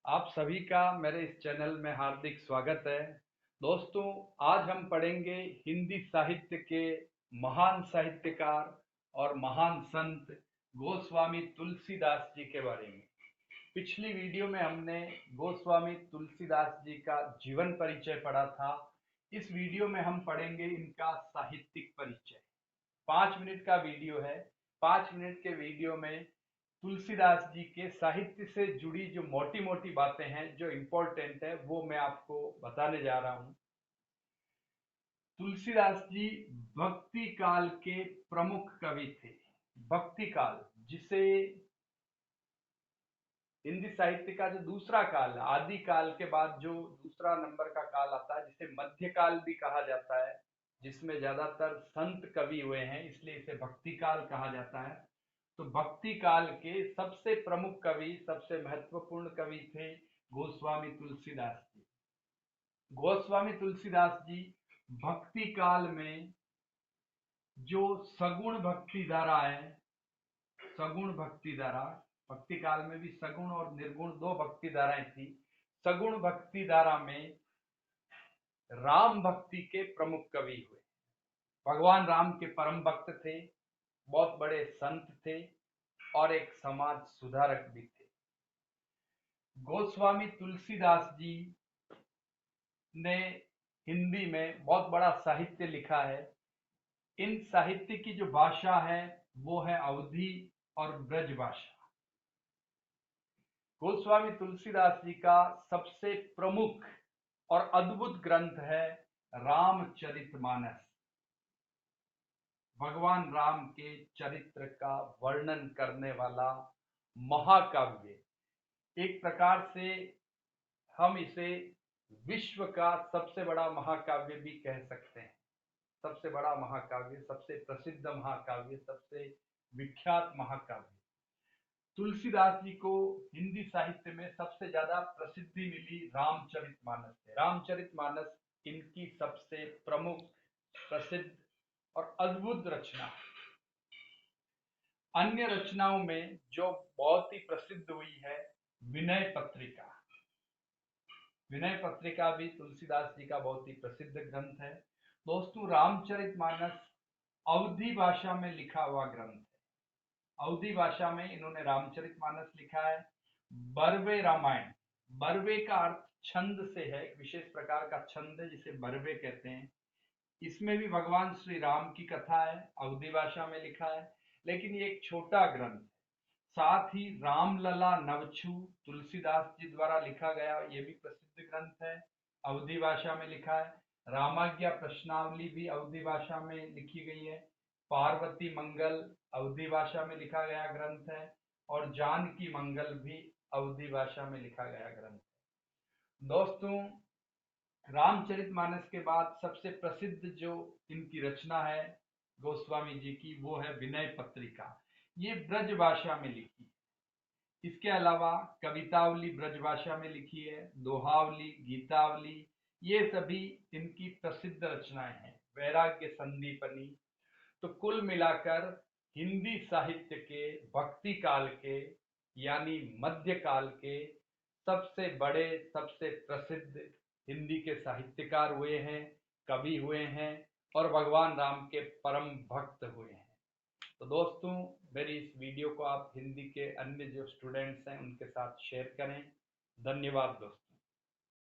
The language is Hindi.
आप सभी का मेरे इस चैनल में हार्दिक स्वागत है। दोस्तों, आज हम पढ़ेंगे हिंदी साहित्य के महान साहित्यकार और महान संत गोस्वामी तुलसीदास जी के बारे में। पिछली वीडियो में हमने गोस्वामी तुलसीदास जी का जीवन परिचय पढ़ा था। इस वीडियो में हम पढ़ेंगे इनका साहित्यिक परिचय। 5 मिनट का वीडियो है। 5 मिनट के वीडियो में तुलसीदास जी के साहित्य से जुड़ी जो मोटी मोटी बातें हैं, जो इम्पोर्टेंट है, वो मैं आपको बताने जा रहा हूं। तुलसीदास जी भक्ति काल के प्रमुख कवि थे। भक्ति काल, जिसे हिंदी साहित्य का जो दूसरा काल, आदि काल के बाद जो दूसरा नंबर का काल आता है, जिसे मध्यकाल भी कहा जाता है, जिसमें ज्यादातर संत कवि हुए हैं, इसलिए इसे भक्ति काल कहा जाता है। तो भक्ति काल के सबसे प्रमुख कवि, सबसे महत्वपूर्ण कवि थे गोस्वामी तुलसीदास जी। गोस्वामी तुलसीदास जी भक्ति काल में जो सगुण भक्ति धारा है, सगुण भक्ति धारा, भक्ति काल में भी सगुण और निर्गुण दो भक्ति धाराएं थी। सगुण भक्ति धारा में राम भक्ति के प्रमुख कवि हुए। भगवान राम के परम भक्त थे, बहुत बड़े संत थे और एक समाज सुधारक भी थे। गोस्वामी तुलसीदास जी ने हिंदी में बहुत बड़ा साहित्य लिखा है। इन साहित्य की जो भाषा है वो है अवधी और ब्रज भाषा। गोस्वामी तुलसीदास जी का सबसे प्रमुख और अद्भुत ग्रंथ है रामचरितमानस। भगवान राम के चरित्र का वर्णन करने वाला महाकाव्य। एक प्रकार से हम इसे विश्व का सबसे बड़ा महाकाव्य भी कह सकते हैं। सबसे बड़ा महाकाव्य, सबसे प्रसिद्ध महाकाव्य, सबसे विख्यात महाकाव्य। तुलसीदास जी को हिंदी साहित्य में सबसे ज्यादा प्रसिद्धि मिली रामचरितमानस से। रामचरितमानस इनकी सबसे प्रमुख, प्रसिद्ध और अद्भुत रचना है। अन्य रचनाओं में जो बहुत ही प्रसिद्ध हुई है विनय पत्रिका। विनय पत्रिका भी तुलसीदास जी का बहुत ही प्रसिद्ध ग्रंथ है। दोस्तों, रामचरितमानस अवधी भाषा में लिखा हुआ ग्रंथ है। अवधी भाषा में इन्होंने रामचरितमानस लिखा है। बरवे रामायण, बरवे का अर्थ छंद से है, एक विशेष प्रकार का छंद है जिसे बरवे कहते हैं। इसमें भी भगवान श्री राम की कथा है, अवधी भाषा में लिखा है, लेकिन ये एक छोटा ग्रंथ है। साथ ही रामलला नवछू तुलसीदास जी द्वारा लिखा गया, ये भी प्रसिद्ध ग्रंथ है, अवधी भाषा में लिखा है। रामाज्ञा प्रश्नावली भी अवधी भाषा में लिखी गई है। पार्वती मंगल अवधी भाषा में लिखा गया ग्रंथ है और जानकी मंगल भी अवधी भाषा में लिखा गया ग्रंथ है। दोस्तों, रामचरितमानस के बाद सबसे प्रसिद्ध जो इनकी रचना है गोस्वामी जी की, वो है विनय पत्रिका। ये ब्रज भाषा में लिखी है। इसके अलावा कवितावली ब्रज भाषा में लिखी है, दोहावली, गीतावली, ये सभी इनकी प्रसिद्ध रचनाएं हैं। वैराग्य संदीपनी। तो कुल मिलाकर हिंदी साहित्य के भक्ति काल के, यानी मध्यकाल के सबसे बड़े, सबसे प्रसिद्ध हिंदी के साहित्यकार हुए हैं, कवि हुए हैं और भगवान राम के परम भक्त हुए हैं। तो दोस्तों, मेरी इस वीडियो को आप हिंदी के अन्य जो स्टूडेंट्स हैं उनके साथ शेयर करें। धन्यवाद दोस्तों।